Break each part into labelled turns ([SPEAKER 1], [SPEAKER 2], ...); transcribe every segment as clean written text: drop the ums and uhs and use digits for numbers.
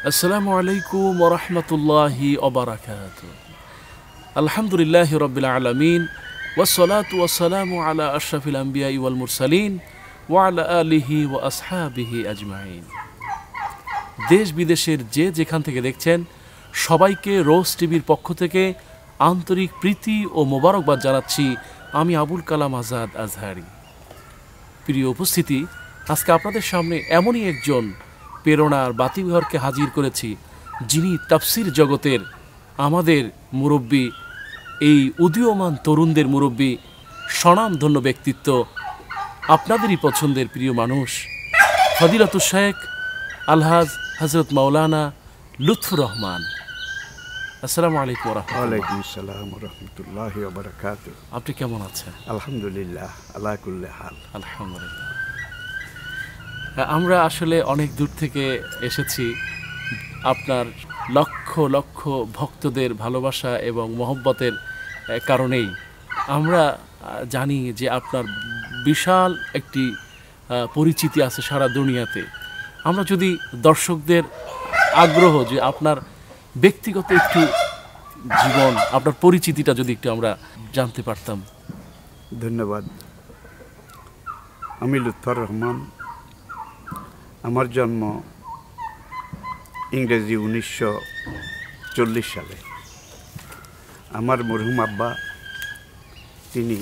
[SPEAKER 1] আসসালামু আলাইকুম ওয়া রাহমাতুল্লাহি ওয়া বারাকাতুহু। আলহামদুলিল্লাহি রাব্বিল আলামিন ওয়াসসালাতু ওয়াসসালামু আলা আশরাফিল আমবিয়াই ওয়াল মুরসালিন ওয়া আলা আলিহি ওয়া আসহাবিহি আজমাইন। দেশ বিদেশের যে যেখান থেকে দেখছেন সবাইকে রোজ টিভির পক্ষ থেকে আন্তরিক প্রীতি ও মোবারকবাদ জানাচ্ছি। আমি আবুল কালাম আজাদ আজহারি। প্রিয় উপস্থিতি, আজকে আপনাদের সামনে এমনই একজন প্রেরণার বাতিঘরকে হাজির করেছি, যিনি তাফসির জগতের আমাদের মুরব্বী, এই উদীয়মান তরুণদের মুরব্বী, স্বনামধন্য ব্যক্তিত্ব, আপনাদেরই পছন্দের প্রিয় মানুষ, ফদিলাতুশ শেখ আলহাজ হযরত মাওলানা লুৎফুর রহমান। আসসালামু আলাইকুম ওয়া রাহমাতুল্লাহ।
[SPEAKER 2] ওয়ালাইকুম আসসালাম ওয়া রাহমাতুল্লাহি ওয়া বারাকাতুহু।
[SPEAKER 1] আপনি কেমন আছেন?
[SPEAKER 2] আলহামদুলিল্লাহ, আলা কুল্লি হাল।
[SPEAKER 1] আলহামদুলিল্লাহ। আমরা আসলে অনেক দূর থেকে এসেছি আপনার লক্ষ লক্ষ ভক্তদের ভালোবাসা এবং মহব্বতের কারণেই। আমরা জানি যে আপনার বিশাল একটি পরিচিতি আছে সারা দুনিয়াতে। আমরা যদি দর্শকদের আগ্রহ যে আপনার ব্যক্তিগত একটু জীবন, আপনার পরিচিতিটা যদি একটু আমরা জানতে পারতাম।
[SPEAKER 2] ধন্যবাদ। আমি লুৎফর রহমান। আমার জন্ম ইংরেজি 1940 সালে। আমার মরহুম আব্বা, তিনি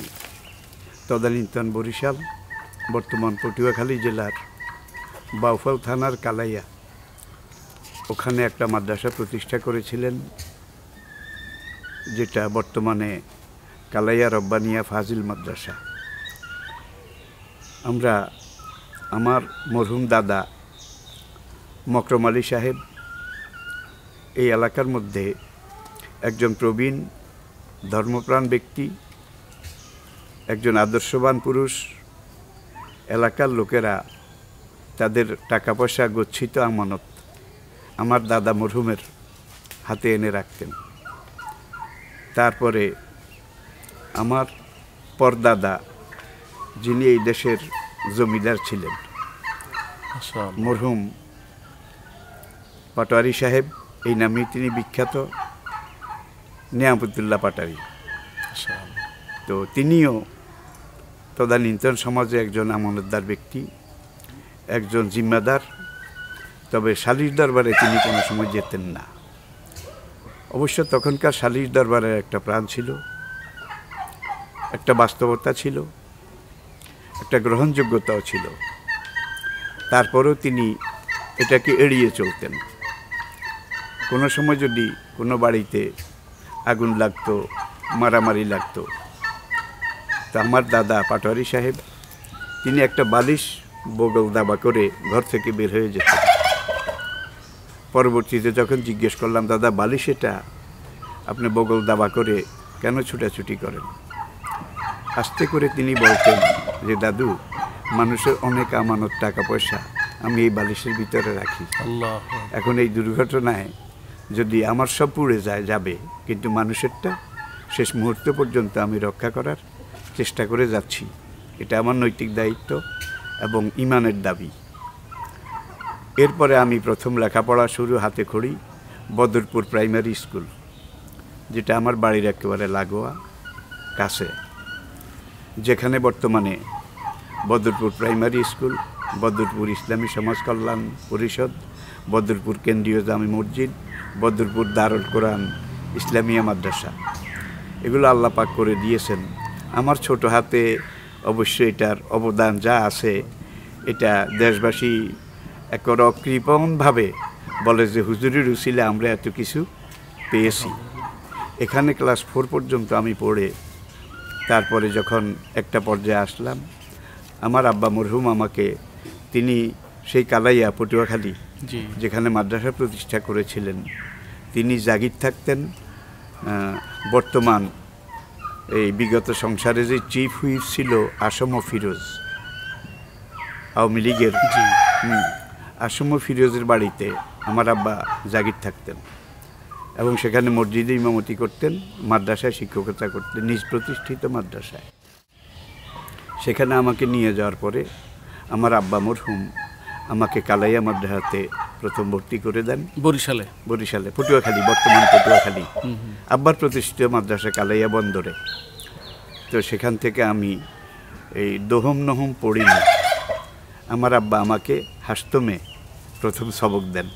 [SPEAKER 2] তদানীন্তন বরিশাল, বর্তমান পটুয়াখালী জেলার বাউফল থানার কালাইয়া, ওখানে একটা মাদ্রাসা প্রতিষ্ঠা করেছিলেন, যেটা বর্তমানে কালাইয়া রব্বানিয়া ফাজিল মাদ্রাসা। আমার মরহুম দাদা মকরম আলী সাহেব এই এলাকার মধ্যে একজন প্রবীণ ধর্মপ্রাণ ব্যক্তি, একজন আদর্শবান পুরুষ। এলাকার লোকেরা তাদের টাকা পয়সা গচ্ছিত আমানত আমার দাদা মরহুমের হাতে এনে রাখতেন। তারপরে আমার পরদাদা, যিনি এই দেশের জমিদার ছিলেন, মরহুম পাটোয়ারি সাহেব, এই নামেই তিনি বিখ্যাত, নিয়ামতুল্লাহ পাটোয়ারি। তো তিনিও তদানীন্তন সমাজে একজন আমানতদার ব্যক্তি, একজন জিম্মাদার। তবে সালিশ দরবারে তিনি কোনো সময় যেতেন না। অবশ্য তখনকার সালিশ দরবারের একটা প্রাণ ছিল, একটা বাস্তবতা ছিল, একটা গ্রহণযোগ্যতাও ছিল। তারপরেও তিনি এটাকে এড়িয়ে চলতেন। কোনো সময় যদি কোনো বাড়িতে আগুন লাগতো, মারামারি লাগতো, তা আমার দাদা পাটোয়ারি সাহেব তিনি একটা বালিশ বগল দাবা করে ঘর থেকে বের হয়ে যেতেন। পরবর্তীতে যখন জিজ্ঞেস করলাম, দাদা বালিশ এটা আপনি বগল দাবা করে কেন ছুটাছুটি করেন, আস্তে করে তিনি বলতেন যে দাদু, মানুষের অনেক আমানত টাকা পয়সা আমি এই বালিশের ভিতরে রাখি। এখন এই দুর্ঘটনায় যদি আমার সব পুড়ে যাবে, কিন্তু মানুষেরটা শেষ মুহূর্ত পর্যন্ত আমি রক্ষা করার চেষ্টা করে যাচ্ছি। এটা আমার নৈতিক দায়িত্ব এবং ইমানের দাবি। এরপরে আমি প্রথম লেখাপড়া শুরু হাতে খড়ি বদরপুর প্রাইমারি স্কুল, যেটা আমার বাড়ির একেবারে লাগোয়া কাছে, যেখানে বর্তমানে বদরপুর প্রাইমারি স্কুল, বদরপুর ইসলামী সমাজ কল্যাণ পরিষদ, বদরপুর কেন্দ্রীয় জামে মসজিদ, বদরপুর দারুল কোরআন ইসলামিয়া মাদ্রাসা, এগুলো আল্লাহ পাক করে দিয়েছেন। আমার ছোট হাতে অবশ্যই এটার অবদান যা আছে, এটা দেশবাসী একর অকৃপণভাবে বলে যে হুজুরের উসিলে আমরা এত কিছু পেয়েছি। এখানে ক্লাস 4 পর্যন্ত আমি পড়ে তারপরে যখন একটা পর্যায়ে আসলাম, আমার আব্বা মরহুম আমাকে, তিনি সেই কালাইয়া পটুয়াখালী যেখানে মাদ্রাসা প্রতিষ্ঠা করেছিলেন, তিনি জাগির থাকতেন। বর্তমান এই বিগত সংসারে যে চিফ হুইপ ছিল আসম ফিরোজ, আওয়ামী লীগের আসম ফিরোজের বাড়িতে আমার আব্বা জাগির থাকতেন এবং সেখানে মসজিদে ইমামতি করতেন, মাদ্রাসায় শিক্ষকতা করতেন, নিজ প্রতিষ্ঠিত মাদ্রাসায়। সেখানে আমাকে নিয়ে যাওয়ার পরে আমার আব্বা মরহুম আমাকে কালাইয়া মাদ্রাসাতে প্রথম ভর্তি করে দেন
[SPEAKER 1] বরিশালে,
[SPEAKER 2] পটুয়াখালী, বর্তমান পটুয়াখালী, আব্বার প্রতিষ্ঠিত মাদ্রাসা কালাইয়া বন্দরে। তো সেখান থেকে আমি এই দোহম নহম পড়িনি। আমার আব্বা আমাকে হাস্তমে প্রথম সবক দেন।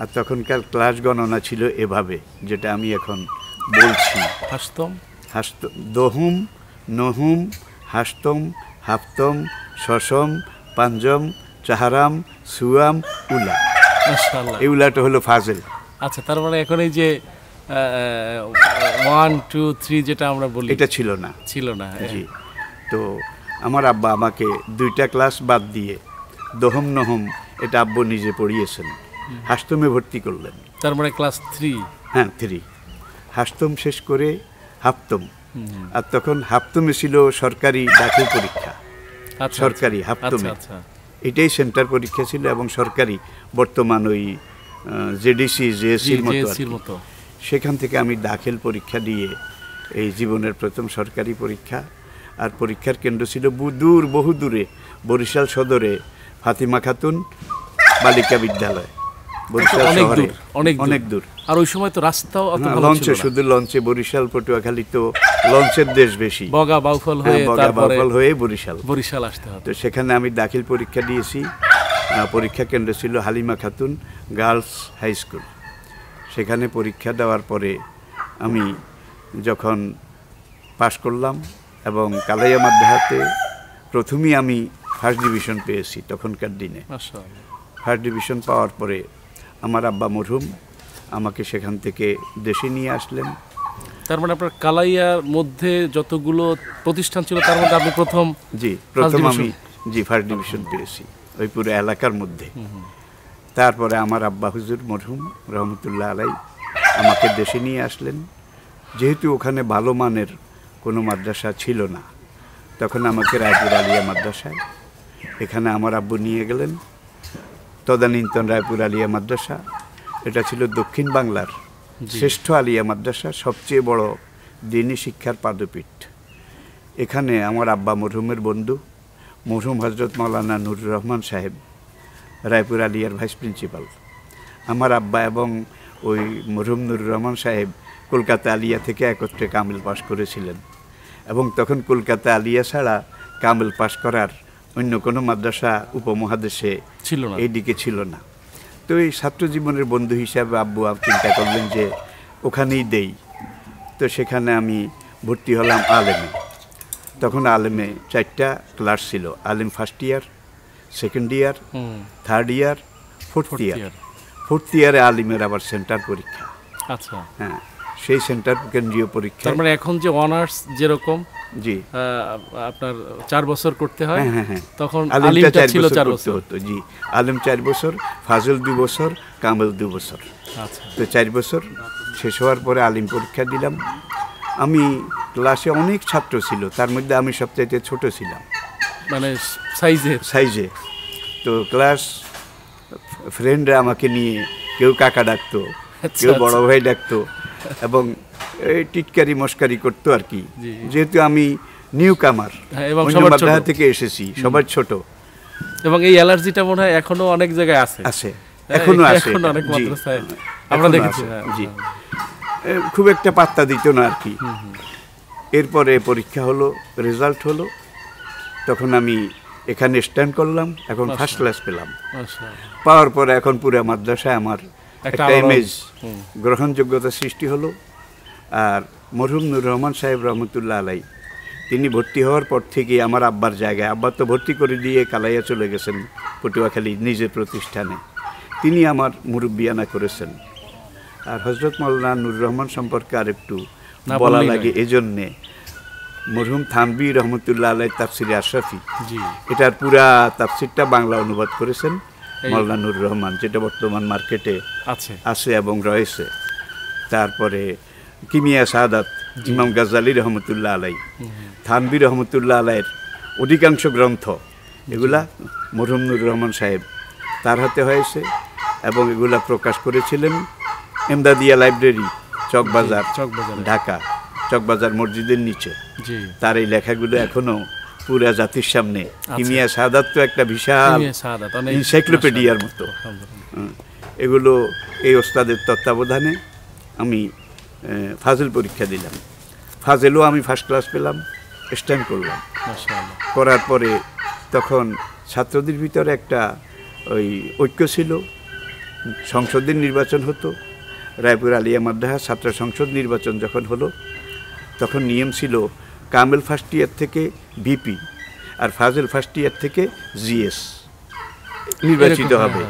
[SPEAKER 2] আর তখনকার ক্লাস গণনা ছিল এভাবে, যেটা আমি এখন বলছি। দোহম নহম হাস্তম হাফতম শশম পাঞ্জম চাহারাম সুয়াম উলা। এই উলাটা হলো ফাজেল।
[SPEAKER 1] আচ্ছা, তার মানে এখন এই যে 1 2 3 যেটা আমরা বলি,
[SPEAKER 2] এটা ছিল না। জি। তো আমার আব্বা আমাকে 2টা ক্লাস বাদ দিয়ে দোহম নহম এটা আব্বু নিজে পড়িয়েছেন, হাস্তমে ভর্তি করলেন।
[SPEAKER 1] তার মানে ক্লাস 3?
[SPEAKER 2] হ্যাঁ, 3। হাস্তম শেষ করে হাফতম। আর তখন হাফতমে ছিল সরকারি দাখিল পরীক্ষা। সরকারি হাফতমে এটাই সেন্টার পরীক্ষা ছিল, এবং সরকারি বর্তমান ওই জেডিসি জেএসসির মতো। সেখান থেকে আমি দাখিল পরীক্ষা দিয়ে এই জীবনের প্রথম সরকারি পরীক্ষা। আর পরীক্ষার কেন্দ্র ছিল বহু দূরে, বরিশাল সদরে ফাতিমা খাতুন বালিকা বিদ্যালয়, বরিশাল শহরে, অনেক দূর।
[SPEAKER 1] আর ওই সময় তো রাস্তাও
[SPEAKER 2] লঞ্চে, শুধু লঞ্চে। বরিশাল পটুয়াখালী তো লঞ্চের দেশ বেশি,
[SPEAKER 1] বগা বাউফল
[SPEAKER 2] হয়ে বরিশাল
[SPEAKER 1] আসতে হতো।
[SPEAKER 2] তো সেখানে আমি দাখিল পরীক্ষা দিয়েছি। পরীক্ষা কেন্দ্র ছিল Halima Khatun girls high school. সেখানে পরীক্ষা দেওয়ার পরে আমি যখন পাশ করলাম, এবং কালাইয়া মাদ্রাসাতে প্রথমেই আমি ফার্স্ট ডিভিশন পেয়েছি তখনকার দিনে। ফার্স্ট ডিভিশন পাওয়ার পরে আমার আব্বা মরহুম আমাকে সেখান থেকে দেশে নিয়ে আসলেন।
[SPEAKER 1] তার মানে আপনার কালাইয়ার মধ্যে যতগুলো প্রতিষ্ঠান ছিল তার মধ্যে আপনি প্রথম
[SPEAKER 2] আমি ফার্স্ট ডিভিশন পেয়েছি ওই পুরো এলাকার মধ্যে। তারপরে আমার আব্বা হুজুর মরহুম রহমতুল্লাহ আলাই আমাকে দেশে নিয়ে আসলেন। যেহেতু ওখানে ভালো মানের কোনো মাদ্রাসা ছিল না, তখন আমাকে রায়পুর আলিয়া মাদ্রাসায়, এখানে আমার আব্বু নিয়ে গেলেন। তদানীন্তন রায়পুর আলিয়া মাদ্রাসা, এটা ছিল দক্ষিণ বাংলার শ্রেষ্ঠ আলিয়া মাদ্রাসা, সবচেয়ে বড় দিনী শিক্ষার পাদপীঠ। এখানে আমার আব্বা মরহুমের বন্ধু মরহুম হজরত মাওলানা নুরুর রহমান সাহেব, রায়পুর আলিয়ার ভাইস প্রিন্সিপাল। আমার আব্বা এবং ওই মরহুম নুরুর রহমান সাহেব কলকাতা আলিয়া থেকে একত্রে কামিল পাশ করেছিলেন, এবং তখন কলকাতা আলিয়া ছাড়া কামিল পাশ করার অন্য কোনো মাদ্রাসা উপমহাদেশে
[SPEAKER 1] ছিল না,
[SPEAKER 2] এইদিকে ছিল না। তো এই ছাত্র জীবনের বন্ধু হিসাবে আব্বু চিন্তা করলেন যে ওখানেই দেই। তো সেখানে আমি ভর্তি হলাম আলেমে। তখন আলেমে 4টা ক্লাস ছিল, আলেম first year, second year, third year, fourth year. Fourth ইয়ারে আলিমের আবার সেন্টার পরীক্ষা।
[SPEAKER 1] আচ্ছা,
[SPEAKER 2] হ্যাঁ, সেই সেন্টার কেন্দ্রীয় পরীক্ষা।
[SPEAKER 1] তার মানে এখন যে অনার্স যেরকম
[SPEAKER 2] জি
[SPEAKER 1] আপনার 4 বছর করতে হয়,
[SPEAKER 2] হ্যাঁ,
[SPEAKER 1] তখন আলিমটা ছিল 4 বছর
[SPEAKER 2] হতো। জি, আলিম 4 বছর, ফাজল 2 বছর, কামেল 2 বছর।
[SPEAKER 1] আচ্ছা,
[SPEAKER 2] তো 4 বছর শেষ হওয়ার পরে আলিম পরীক্ষা দিলাম। আমি ক্লাসে অনেক ছাত্র ছিল, তার মধ্যে আমি সবচাইতে ছোট ছিলাম,
[SPEAKER 1] মানে সাইজে। তো
[SPEAKER 2] ক্লাস ফ্রেন্ডরা আমাকে নিয়ে কেউ কাকা ডাকতো, কেউ বড় ভাই ডাকতো, এবং এই টিটকারি মস্কারি করতো আর কি। যেহেতু আমি নিউ কামার, মাদ্রাসা থেকে এসেছি, সবার ছোট,
[SPEAKER 1] এবং এই অ্যালার্জিটা মনে হয় এখনো অনেক জায়গায় আছে,
[SPEAKER 2] এখনো আছে,
[SPEAKER 1] অনেক মাদ্রাসায় আমরা দেখেছি।
[SPEAKER 2] জি, খুব একটা পাত্তা দিত না আর কি। এরপরে পরীক্ষা হলো, রেজাল্ট হলো, তখন আমি এখানে স্ট্যান্ড করলাম, এখন ফার্স্ট ক্লাস পেলাম। পাওয়ার পরে এখন পুরো মাদ্রাসায় আমার একটা ইমেজ, গ্রহণযোগ্যতা সৃষ্টি হলো। আর মরহুম নুর রহমান সাহেব রহমতুল্লাহ আলাই, তিনি ভর্তি হওয়ার পর থেকে আমার আব্বার জায়গায়, আব্বা তো ভর্তি করে দিয়ে কালাইয়া চলে গেছেন পটুয়াখালী নিজের প্রতিষ্ঠানে, তিনি আমার মুরব্বিয়ানা করেছেন। আর হজরত মাওলানা নুর রহমান সম্পর্কে আর একটু বলা লাগে এজন্যে, মরহুম থানভী রহমতুল্লাহ আলাই তাফসিরে আশরাফি, এটার পুরা তাফসিরটা বাংলা অনুবাদ করেছেন মাওলানা নুর রহমান, যেটা বর্তমান মার্কেটে আছে এবং রয়েছে। তারপরে কিমিয়া শাহাদাত ইমাম গাজ্জালি রহমতুল্লাহ আলাই, থানভী রহমতুল্লাহ আলাইয়ের অধিকাংশ গ্রন্থ এগুলা মরহুম নুর রহমান সাহেব তার হাতে হয়েছে, এবং এগুলা প্রকাশ করেছিলেন এমদাদিয়া লাইব্রেরি, চকবাজার, ঢাকা, চকবাজার মসজিদের নিচে। তার এই লেখাগুলো এখনো পুরা জাতির সামনে। কিমিয়া শাহাদাত তো একটা বিশাল এনসাইক্লোপিডিয়ার মতো, এগুলো এই ওস্তাদের তত্ত্বাবধানে আমি ফাজিল পরীক্ষা দিলাম। ফাজিলও আমি ফার্স্ট ক্লাস পেলাম, স্ট্যান্ড করলাম।
[SPEAKER 1] মাশাআল্লাহ।
[SPEAKER 2] করার পরে তখন ছাত্রদের ভিতরে একটা ওই ঐক্য ছিল, সংসদের নির্বাচন হতো। রায়পুর আলিয়া মাদ্রাসা ছাত্র সংসদ নির্বাচন যখন হলো, তখন নিয়ম ছিল কামেল ফার্স্ট ইয়ার থেকে ভিপি আর ফাজিল ফার্স্ট ইয়ার থেকে জিএস নির্বাচিত হবে।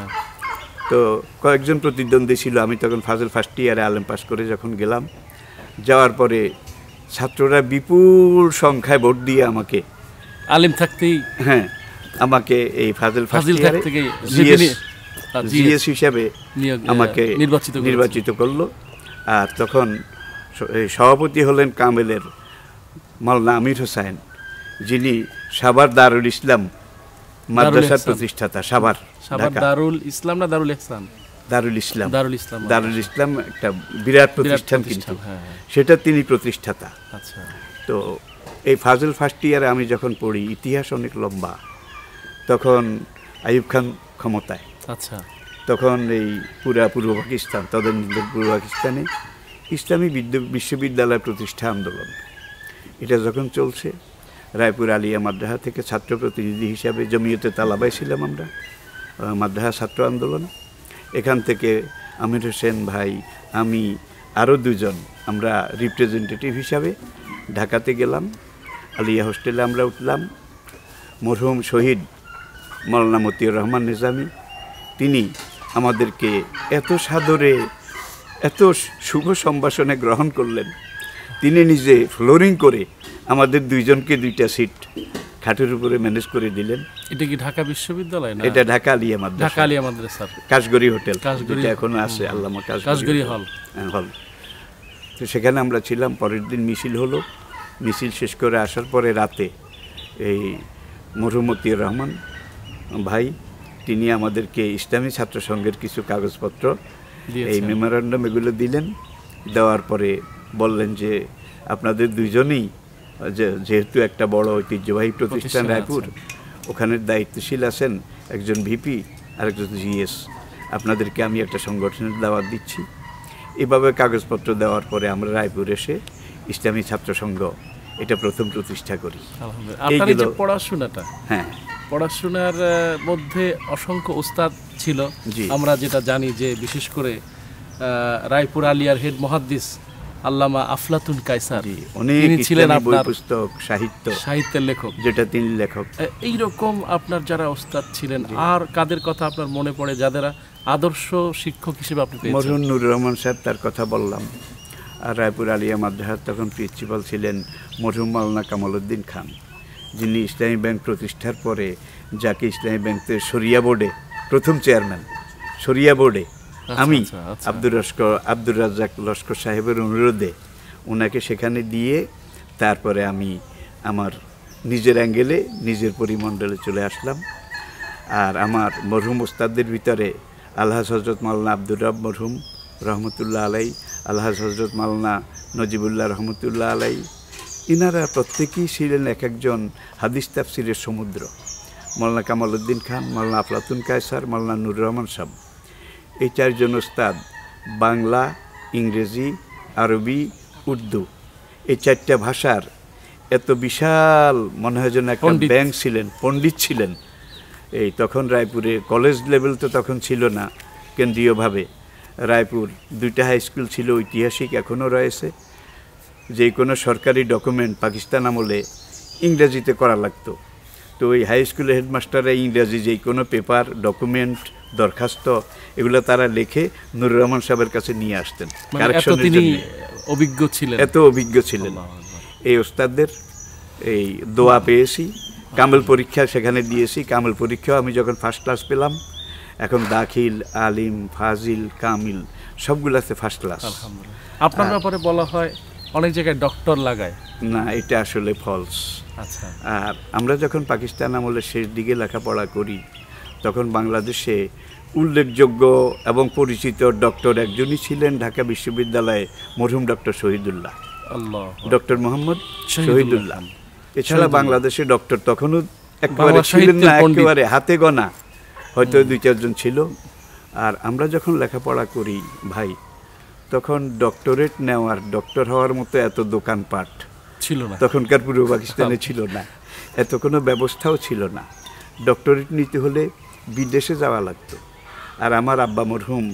[SPEAKER 2] তো কয়েকজন প্রতিদ্বন্দ্বী ছিল। আমি তখন ফাজিল ফার্স্ট ইয়ারে আলেম পাস করে যখন গেলাম, যাওয়ার পরে ছাত্ররা বিপুল সংখ্যায় ভোট দিয়ে আমাকে,
[SPEAKER 1] আলেম থাকতেই,
[SPEAKER 2] হ্যাঁ, আমাকে এই ফাজিল ফার্স্ট
[SPEAKER 1] ফাজিল
[SPEAKER 2] ইয়ারে
[SPEAKER 1] থেকে
[SPEAKER 2] জিএস হিসাবে আমাকে নির্বাচিত করলো। আর তখন সভাপতি হলেন কামেলের মাওলানা আমির হোসেন, যিনি সাভার দারুল ইসলাম মাদ্রাসার প্রতিষ্ঠাতা। সাভার
[SPEAKER 1] দারুল ইসলাম না দারুল ইহসান?
[SPEAKER 2] দারুল ইসলাম।
[SPEAKER 1] দারুল
[SPEAKER 2] ইসলাম একটা বিরাট প্রতিষ্ঠান, কিন্তু সেটা তিনি প্রতিষ্ঠাতা।
[SPEAKER 1] আচ্ছা।
[SPEAKER 2] তো এই ফাজিল ফার্স্ট ইয়ারে আমি যখন পড়ি, ইতিহাস অনেক লম্বা। তখন আইয়ুব খান ক্ষমতায়।
[SPEAKER 1] আচ্ছা।
[SPEAKER 2] তখন এই পূর্ব পাকিস্তান, তদানীন্তন পূর্ব পাকিস্তানে ইসলামী বিশ্ববিদ্যালয় প্রতিষ্ঠা আন্দোলন, এটা যখন চলছে, রায়পুর আলিয়া মাদ্রাসা থেকে ছাত্র প্রতিনিধি হিসাবে জমিয়তে তালাবায় ছিলাম আমরা, মাদ্রাসা ছাত্র আন্দোলন। এখান থেকে আমির হোসেন ভাই, আমি, আরও দুজন, আমরা রিপ্রেজেন্টেটিভ হিসাবে ঢাকাতে গেলাম। আলিয়া হোস্টেলে আমরা উঠলাম। মরহুম শহীদ মাওলানা মতিউর রহমান নিজামী, তিনি আমাদেরকে এত সাদরে, এত শুভ সম্ভাষণে গ্রহণ করলেন। তিনি নিজে ফ্লোরিং করে আমাদের দুইজনকে 2টা সিট খাটের উপরে ম্যানেজ করে দিলেন।
[SPEAKER 1] এটা কি ঢাকা বিশ্ববিদ্যালয় না?
[SPEAKER 2] এটা ঢাকা আলিয়া মাদ্রাসা।
[SPEAKER 1] ঢাকা আলিয়া মাদ্রাসা,
[SPEAKER 2] কাশগড়ি হোটেল, যেটা এখন আছে আল্লামা
[SPEAKER 1] কাশগড়ি হল।
[SPEAKER 2] তো সেখানে আমরা ছিলাম। পরের দিন মিছিল হলো। মিছিল শেষ করে আসার পরে রাতে এই মরহুম মতিউর রহমান ভাই, তিনি আমাদেরকে ইসলামী ছাত্র সংঘের কিছু কাগজপত্র, এই মেমোরান্ডাম, এগুলো দিলেন। দেওয়ার পরে বললেন যে আপনাদের দুইজনেই যেহেতু একটা বড় ঐতিহ্যবাহী প্রতিষ্ঠান রায়পুর, ওখানের দায়িত্বশীল আছেন একজন ভিপি আর একজন জিএস, আপনাদেরকে আমি একটা সংগঠনের দাওয়াত দিচ্ছি। এভাবে কাগজপত্র দেওয়ার পরে আমরা রায়পুর এসে ইসলামী ছাত্র সংঘ এটা প্রথম প্রতিষ্ঠা করি।
[SPEAKER 1] আপনার এই যে পড়াশোনাটা,
[SPEAKER 2] হ্যাঁ,
[SPEAKER 1] পড়াশোনার মধ্যে অসংখ্য উস্তাদ ছিল। আমরা যেটা জানি যে বিশেষ করে রায়পুর আলিয়ার হেড মুহাদ্দিস আল্লামা আফলাতুন কায়সার,
[SPEAKER 2] তিনি ছিলেন আপনার পুস্তক সাহিত্যের
[SPEAKER 1] লেখক,
[SPEAKER 2] যেটা তিনি লেখক।
[SPEAKER 1] এইরকম আপনার যারা ওস্তাদ ছিলেন, আর কাদের কথা আপনার মনে পড়ে যাদের আদর্শ শিক্ষক হিসেবে আপনি পেয়েছেন?
[SPEAKER 2] মরহুম নুর রহমান সাহেব, তার কথা বললাম। আর রায়পুর আলিয়া মাদ্রাসার তখন প্রিন্সিপাল ছিলেন মরহুম মাওলানা কামাল উদ্দিন খান, যিনি ইসলামী ব্যাংক প্রতিষ্ঠার পরে যাকে ইসলামী ব্যাংকের শরিয়া বোর্ডে প্রথম চেয়ারম্যান, শরিয়া বোর্ডে আমি আব্দুর রাজ্জাক লস্কর সাহেবের অনুরোধে ওনাকে সেখানে দিয়ে তারপরে আমি আমার নিজের অ্যাঙ্গেলে, নিজের পরিমণ্ডলে চলে আসলাম। আর আমার মরহুম ওস্তাদদের ভিতরে আলহাজ হজরত মাওলানা আব্দুর রব মরহুম রহমতুল্লাহ আলাই, আলহাজ হজরত মাওলানা নজিবুল্লাহ রহমতুল্লাহ আলাই, ইনারা প্রত্যেকেই ছিলেন এক একজন হাদিস তাফসিরের সমুদ্র। মাওলানা কামাল উদ্দিন খান, মাওলানা আফলাতুন কায়সার, মাওলানা নুর রহমান সাহেব, এই 4 জন ওস্তাদ বাংলা, ইংরেজি, আরবি, উর্দু, এই 4টা ভাষার এত বিশাল মনে হয় যেন একটা ব্যাংক ছিলেন, পণ্ডিত ছিলেন। এই তখন রায়পুরে কলেজ লেভেল তো তখন ছিল না কেন্দ্রীয়ভাবে। রায়পুর 2টা হাই স্কুল ছিল, ঐতিহাসিক, এখনও রয়েছে। যে কোনো সরকারি ডকুমেন্ট পাকিস্তান আমলে ইংরেজিতে করা লাগতো। তো ওই হাই স্কুলের হেডমাস্টাররা ইংরেজি যে কোনো পেপার, ডকুমেন্ট, দরখাস্ত, এগুলো তারা লিখে নুর রহমান সাহেবের কাছে নিয়ে আসতেন কারেকশনের জন্য। এত অভিজ্ঞ ছিলেন। এই ওস্তাদদের এই দোয়া পেয়েছি। কামেল পরীক্ষা সেখানে দিয়েছি। কামেল পরীক্ষাও আমি যখন ফার্স্ট ক্লাস পেলাম, এখন দাখিল, আলিম, ফাজিল, কামিল সবগুলাতে ফার্স্ট ক্লাস।
[SPEAKER 1] আপনার ব্যাপারে বলা হয় অনেক জায়গায় ডক্টর লাগায়,
[SPEAKER 2] না, এটা আসলে ফলস।
[SPEAKER 1] আচ্ছা।
[SPEAKER 2] আর আমরা যখন পাকিস্তান আমলের শেষ দিকে লেখাপড়া করি, তখন বাংলাদেশে উল্লেখযোগ্য এবং পরিচিত ডক্টর একজনই ছিলেন ঢাকা বিশ্ববিদ্যালয়ে, মরহুম ডক্টর শহীদুল্লাহ, ডক্টর মোহাম্মদ শহীদুল্লাহ। এছাড়া বাংলাদেশে ডক্টর তখনও একেবারে ছিলেন না, একেবারে হাতে গোনা, হয়তো 2-4 জন ছিল। আর আমরা যখন লেখাপড়া করি ভাই, তখন ডক্টরেট নেওয়ার, ডক্টর হওয়ার মতো এত দোকানপাট
[SPEAKER 1] ছিল না,
[SPEAKER 2] তখনকার পূর্ব পাকিস্তানে ছিল না, এত কোনো ব্যবস্থাও ছিল না। ডক্টরেট নিতে হলে বিদেশে যাওয়া লাগতো। আর আমার আব্বা মরহুম,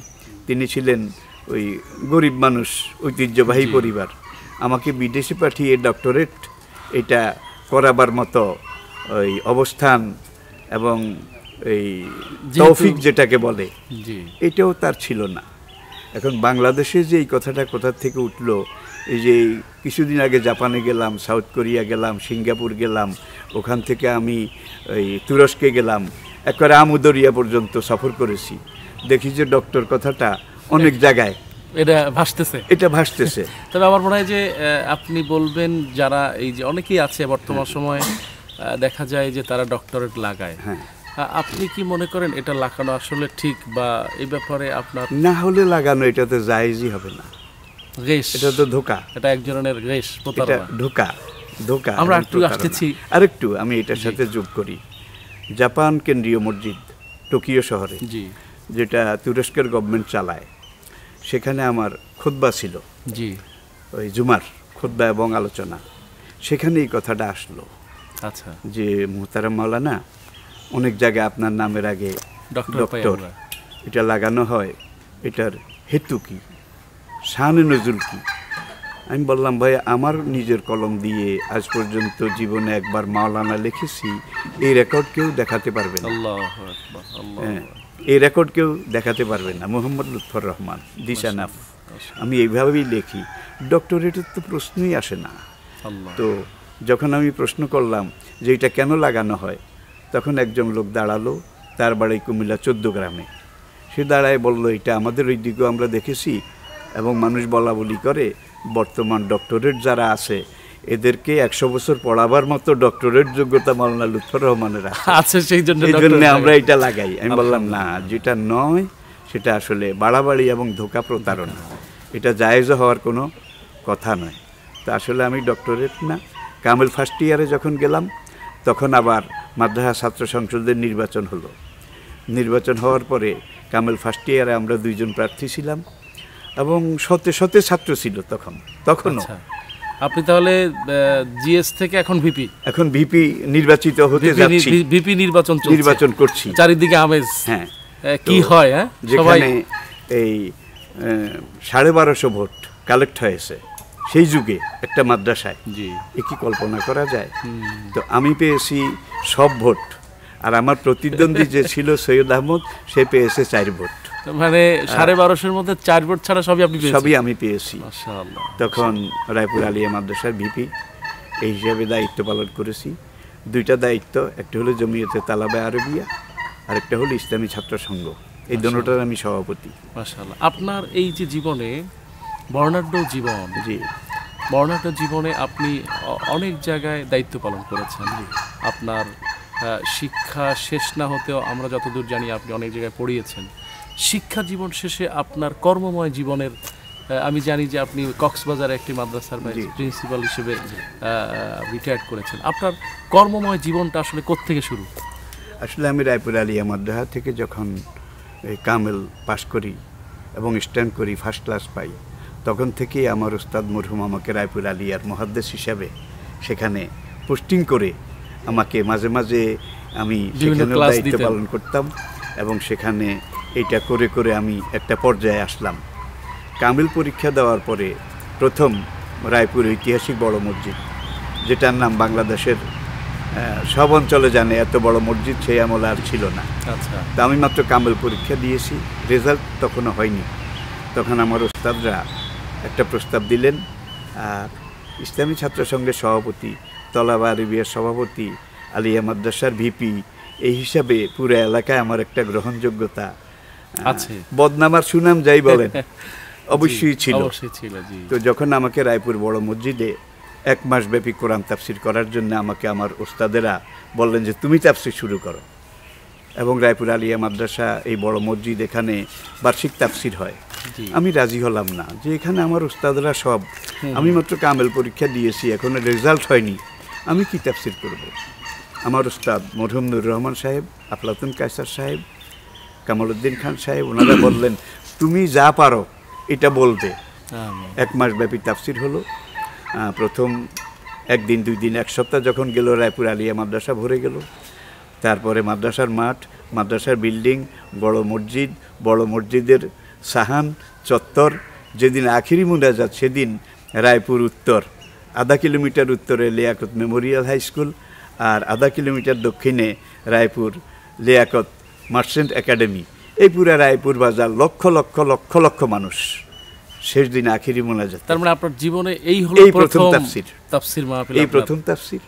[SPEAKER 2] তিনি ছিলেন ওই গরিব মানুষ, ঐতিহ্যবাহী পরিবার। আমাকে বিদেশে পাঠিয়ে ডক্টরেট এটা করাবার মতো ওই অবস্থান এবং এই তৌফিক যেটাকে বলে, এটাও তার ছিল না। এখন বাংলাদেশে যে এই কথাটা কোথা থেকে উঠলো, এই যে কিছুদিন আগে জাপানে গেলাম, সাউথ কোরিয়া গেলাম, সিঙ্গাপুর গেলাম, ওখান থেকে আমি ওই তুরস্কে গেলাম, একবারে আমুদরিয়া পর্যন্ত সফর করেছি। দেখি যে ডক্টর কথাটা অনেক জায়গায় এটা ভাসতেছে।
[SPEAKER 1] তবে আমার মনে হয় যে আপনি বলবেন, যারা এই যে অনেকেই আছে বর্তমান সময়ে দেখা যায় যে তারা ডক্টরেট লাগায়, আপনি কি মনে করেন এটা লাগানো আসলে ঠিক, বা এই ব্যাপারে আপনার?
[SPEAKER 2] না হলে লাগানো এটা তো জায়েজই হবে না, এটা তো ধোঁকা,
[SPEAKER 1] এটা এক ধরনের প্রতারণা,
[SPEAKER 2] ধোঁকা।
[SPEAKER 1] আমরা একটু আসতেছি
[SPEAKER 2] আরেকটু, আমি এটার সাথে যোগ করি। জাপান কেন্দ্রীয় মসজিদ টোকিও শহরে, যেটা তুরস্কের গভর্নমেন্ট চালায়, সেখানে আমার খুতবা ছিল, ওই জুমার খুতবা এবং আলোচনা। সেখানে এই কথাটা আসলো, আচ্ছা, যে মুহতারাম মাওলানা, অনেক জায়গায় আপনার নামের আগে ডক্টর এটা লাগানো হয়, এটার হেতু কি, শানে নজুল কি? আমি বললাম, ভাই, আমার নিজের কলম দিয়ে আজ পর্যন্ত জীবনে একবার মাওলানা লিখেছি, এই রেকর্ড কেউ দেখাতে পারবে না। এই রেকর্ড কেউ দেখাতে পারবে না। মোহাম্মদ লুৎফর রহমান দিশানাফ, আমি এইভাবেই লিখি। ডক্টরেটের তো প্রশ্নই আসে না। তো যখন আমি প্রশ্ন করলাম যে এটা কেন লাগানো হয়, তখন একজন লোক দাঁড়ালো, তার বাড়ি কুমিল্লা 14 গ্রামে। সে দাঁড়ায় বলল, এটা আমাদের ওই দিকেও আমরা দেখেছি, এবং মানুষ বলা বলি করে বর্তমান ডক্টরেট যারা আছে এদেরকে 100 বছর পড়াবার মতো ডক্টরেট যোগ্যতা মাওলানা লুৎফর রহমানের আছে, সেই জন্য আমরা এটা লাগাই। আমি বললাম, না, যেটা নয় সেটা আসলে বাড়াবাড়ি এবং ধোঁকা, প্রতারণা, এটা জায়েজ হওয়ার কোনো কথা নয়। তো আসলে আমি ডক্টরেট না। কামেল ফার্স্ট ইয়ারে যখন গেলাম, তখন আবার মাদ্রাসা ছাত্র সংসদের নির্বাচন হলো। নির্বাচন হওয়ার পরে কামেল ফার্স্ট ইয়ারে আমরা 2 জন প্রার্থী ছিলাম, এবং শতে ছাত্র ছিল তখনও।
[SPEAKER 1] আপনি তাহলে জিএস থেকে এখন ভিপি
[SPEAKER 2] নির্বাচিত হতে যাচ্ছি,
[SPEAKER 1] ভিপি নির্বাচন করছি, চারিদিকে আমেজ।
[SPEAKER 2] হ্যাঁ,
[SPEAKER 1] কি হয়,
[SPEAKER 2] যেখানে এই 1250 ভোট কালেক্ট হয়েছে সেই যুগে একটা মাদ্রাসায়, এ কি কল্পনা করা যায়? তো আমি পেয়েছি সব ভোট, আর আমার প্রতিদ্বন্দ্বী যে ছিল সৈয়দ আহমদ, সে পেয়েছে 4 ভোট।
[SPEAKER 1] মানে 1250-এর মধ্যে 4 ভোট ছাড়া সবই
[SPEAKER 2] আমি পেয়েছি। তখন রায়পুর আলিয়া মাদ্রাসার ভিপি এই হিসাবে দায়িত্ব পালন করেছি। 2টা দায়িত্ব, একটা হলো জমিয়তে তালাবে আরবিয়া, আর একটা হলো ইসলামী ছাত্র সংঘ। এই দুটোটার আমি সভাপতি।
[SPEAKER 1] মাশাআল্লাহ। আপনার এই যে জীবনে বর্ণাঢ্য জীবনে আপনি অনেক জায়গায় দায়িত্ব পালন করেছেন। আপনার শিক্ষা শেষ না হতেও আমরা যতদূর জানি আপনি অনেক জায়গায় পড়িয়েছেন। শিক্ষা জীবন শেষে আপনার কর্মময় জীবনের, আমি জানি যে আপনি কক্সবাজারে একটি মাদ্রাসার প্রিন্সিপাল হিসেবে রিটায়ার্ড করেছেন। আপনার কর্মময় জীবনটা আসলে কোত্থেকে শুরু?
[SPEAKER 2] আসলে আমি রায়পুর আলিয়া মাদ্রাসা থেকে যখন কামেল পাশ করি এবং স্ট্যান্ড করি, ফার্স্ট ক্লাস পাই, তখন থেকেই আমার উস্তাদ মরহুম আমাকে রায়পুর আলিয়ার মুহাদ্দিস হিসাবে সেখানে পোস্টিং করে আমাকে মাঝে মাঝে আমি সেখানে দায়িত্ব পালন করতাম, এবং সেখানে এইটা করে করে আমি একটা পর্যায়ে আসলাম। কামিল পরীক্ষা দেওয়ার পরে প্রথম রায়পুর ঐতিহাসিক বড় মসজিদ, যেটার নাম বাংলাদেশের সব অঞ্চলে জানে, এত বড় মসজিদ সেই আমলে আর ছিল না। তা আমি মাত্র কামিল পরীক্ষা দিয়েছি, রেজাল্ট তখনও হয়নি। তখন আমার ওস্তাদরা একটা প্রস্তাব দিলেন, আর ইসলামী ছাত্র সংঘের সভাপতি, তলাবা আরবিয়ার সভাপতি, আলিয়া মাদ্রাসার ভিপি, এই হিসাবে পুরো এলাকায় আমার একটা গ্রহণযোগ্যতা আছে, বদনামার সুনাম যাই বলেন, অবশ্যই ছিল। তো যখন আমাকে রায়পুর বড় মসজিদে 1 মাস ব্যাপী কোরআন তাফসির করার জন্য আমাকে আমার ওস্তাদেরা বললেন যে তুমি তাফসির শুরু করো, এবং রায়পুর আলিয়া মাদ্রাসা এই বড় মসজিদ, এখানে বার্ষিক তাফসির হয়। আমি রাজি হলাম না, যে এখানে আমার ওস্তাদরা সব, আমি মাত্র কামেল পরীক্ষা দিয়েছি, এখনো রেজাল্ট হয়নি, আমি কি তাফসির করব? আমার ওস্তাদ মরহুম নুর রহমান সাহেব, আফলাতুন কায়সার সাহেব, কামালউদ্দিন খান সাহেব, ওনারা বললেন তুমি যা পারো এটা বলবে। 1 মাস ব্যাপী তাফসির হলো। প্রথম 1 দিন 2 দিন 1 সপ্তাহ যখন গেল, রায়পুর আলিয়া মাদ্রাসা ভরে গেল। তারপরে মাদ্রাসার মাঠ, মাদ্রাসার বিল্ডিং, বড় মসজিদের সাহান চত্বর। যেদিন আখিরি মুনাজাত সেদিন রায়পুর উত্তর, 1/2 কিলোমিটার উত্তরে লিয়াকত মেমোরিয়াল হাই স্কুল, আর 1/2 কিলোমিটার দক্ষিণে রায়পুর লিয়াকত মার্চেন্ট একাডেমি। এই পুরা রায়পুর বাজার লক্ষ লক্ষ লক্ষ লক্ষ মানুষ শেষ দিন আখিরি মুনাজাত।
[SPEAKER 1] তার মানে আপনার জীবনে এই হলো
[SPEAKER 2] প্রথম তাফসির মাহফিল, এই প্রথম তাফসির,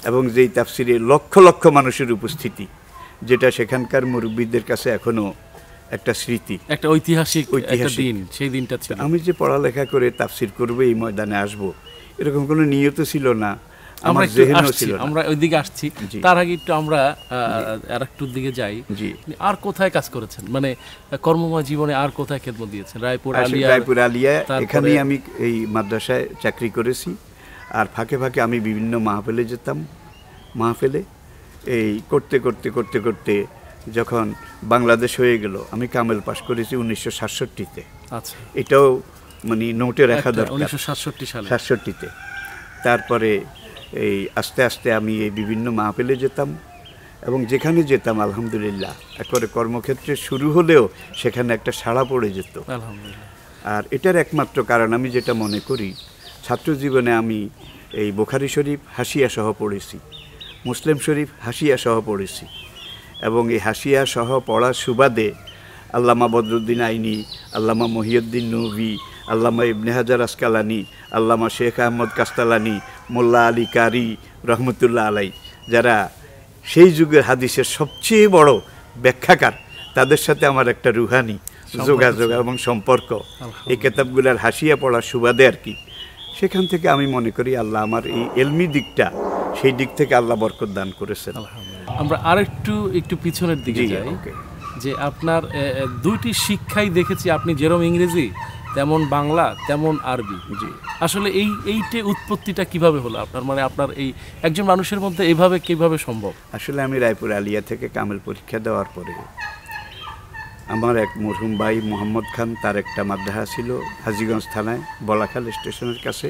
[SPEAKER 2] এবং যেই তাফসিরে লক্ষ লক্ষ মানুষের উপস্থিতি, যেটা সেখানকার মুরব্বীদের কাছে এখনো একটা স্মৃতি, একটা ঐতিহাসিক দিন। সেই দিনটা ছিল, আমি যে পড়ালেখা করে তাফসির করবো, এই ময়দানে আসবো, এরকম কোনো নিয়ত ছিল না, আমার জেহেনও ছিল না। আমরা ওইদিকে আসছি, তার আগে একটু আমরা আরেকটুর দিকে যাই। আর কোথায় কাজ করেছেন, মানে কর্মময় জীবনে আর কোথায় খেদমত দিয়েছেন? রায়পুর আলিয়া, এখানেই আমি এই মাদ্রাসায় চাকরি করেছি। আর ফাঁকে ফাঁকে আমি বিভিন্ন মাহফিলে যেতাম। মাহফিলে এই করতে করতে করতে করতে যখন বাংলাদেশ হয়ে গেল, আমি কামেল পাস করেছি 1967-তে। আচ্ছা, এটাও মানে নোটে রাখা দরকার, 1967-তে। তারপরে এই আস্তে আস্তে আমি এই বিভিন্ন মাহফিলে যেতাম, এবং যেখানে যেতাম আলহামদুলিল্লাহ একবারে কর্মক্ষেত্রে শুরু হলেও সেখানে একটা সাড়া পড়ে যেত। আর এটার একমাত্র কারণ আমি যেটা মনে করি, ছাত্র জীবনে আমি এই বুখারী শরীফ হাসিয়া সহ পড়েছি, মুসলিম শরীফ হাসিয়া সহ পড়েছি, এবং এই হাসিয়া সহ পড়ার সুবাদে আল্লামা বদরুদ্দিন আইনি, আল্লামা মহিউদ্দিন নবী, আল্লামা ইবনে হাজার আসকালানি, আল্লামা শেখ আহমদ কাস্তালানি, মোল্লা আলী কারি রহমতুল্লাহ আলাই, যারা সেই যুগের হাদিসের সবচেয়ে বড় ব্যাখ্যাকার, তাদের সাথে আমার একটা রুহানি যোগাযোগ এবং সম্পর্ক এই কিতাবগুলোর হাসিয়া পড়ার সুবাদে আর কি। সেখান থেকে আমি মনে করি আল্লাহ আমার এই এলমি দিকটা, সেই দিক থেকে আল্লাহ বরকত দান করেছেন।
[SPEAKER 1] আমরা একটু পিছনের দিকে যাই, যে আপনার 2টি শিক্ষাই দেখেছি, আপনি যেরকম ইংরেজি তেমন বাংলা তেমন আরবি। জি, আসলে এইটা উৎপত্তিটা কিভাবে হলো আপনার, মানে আপনার এই একজন মানুষের মধ্যে এইভাবে কিভাবে সম্ভব?
[SPEAKER 2] আসলে আমি রায়পুর আলিয়া থেকে কামেল পরীক্ষা দেওয়ার পরে আমার এক মরহুম ভাই মোহাম্মদ খান, তার একটা মাদ্রাসা ছিল হাজীগঞ্জ থানায় বলাখাল স্টেশনের কাছে,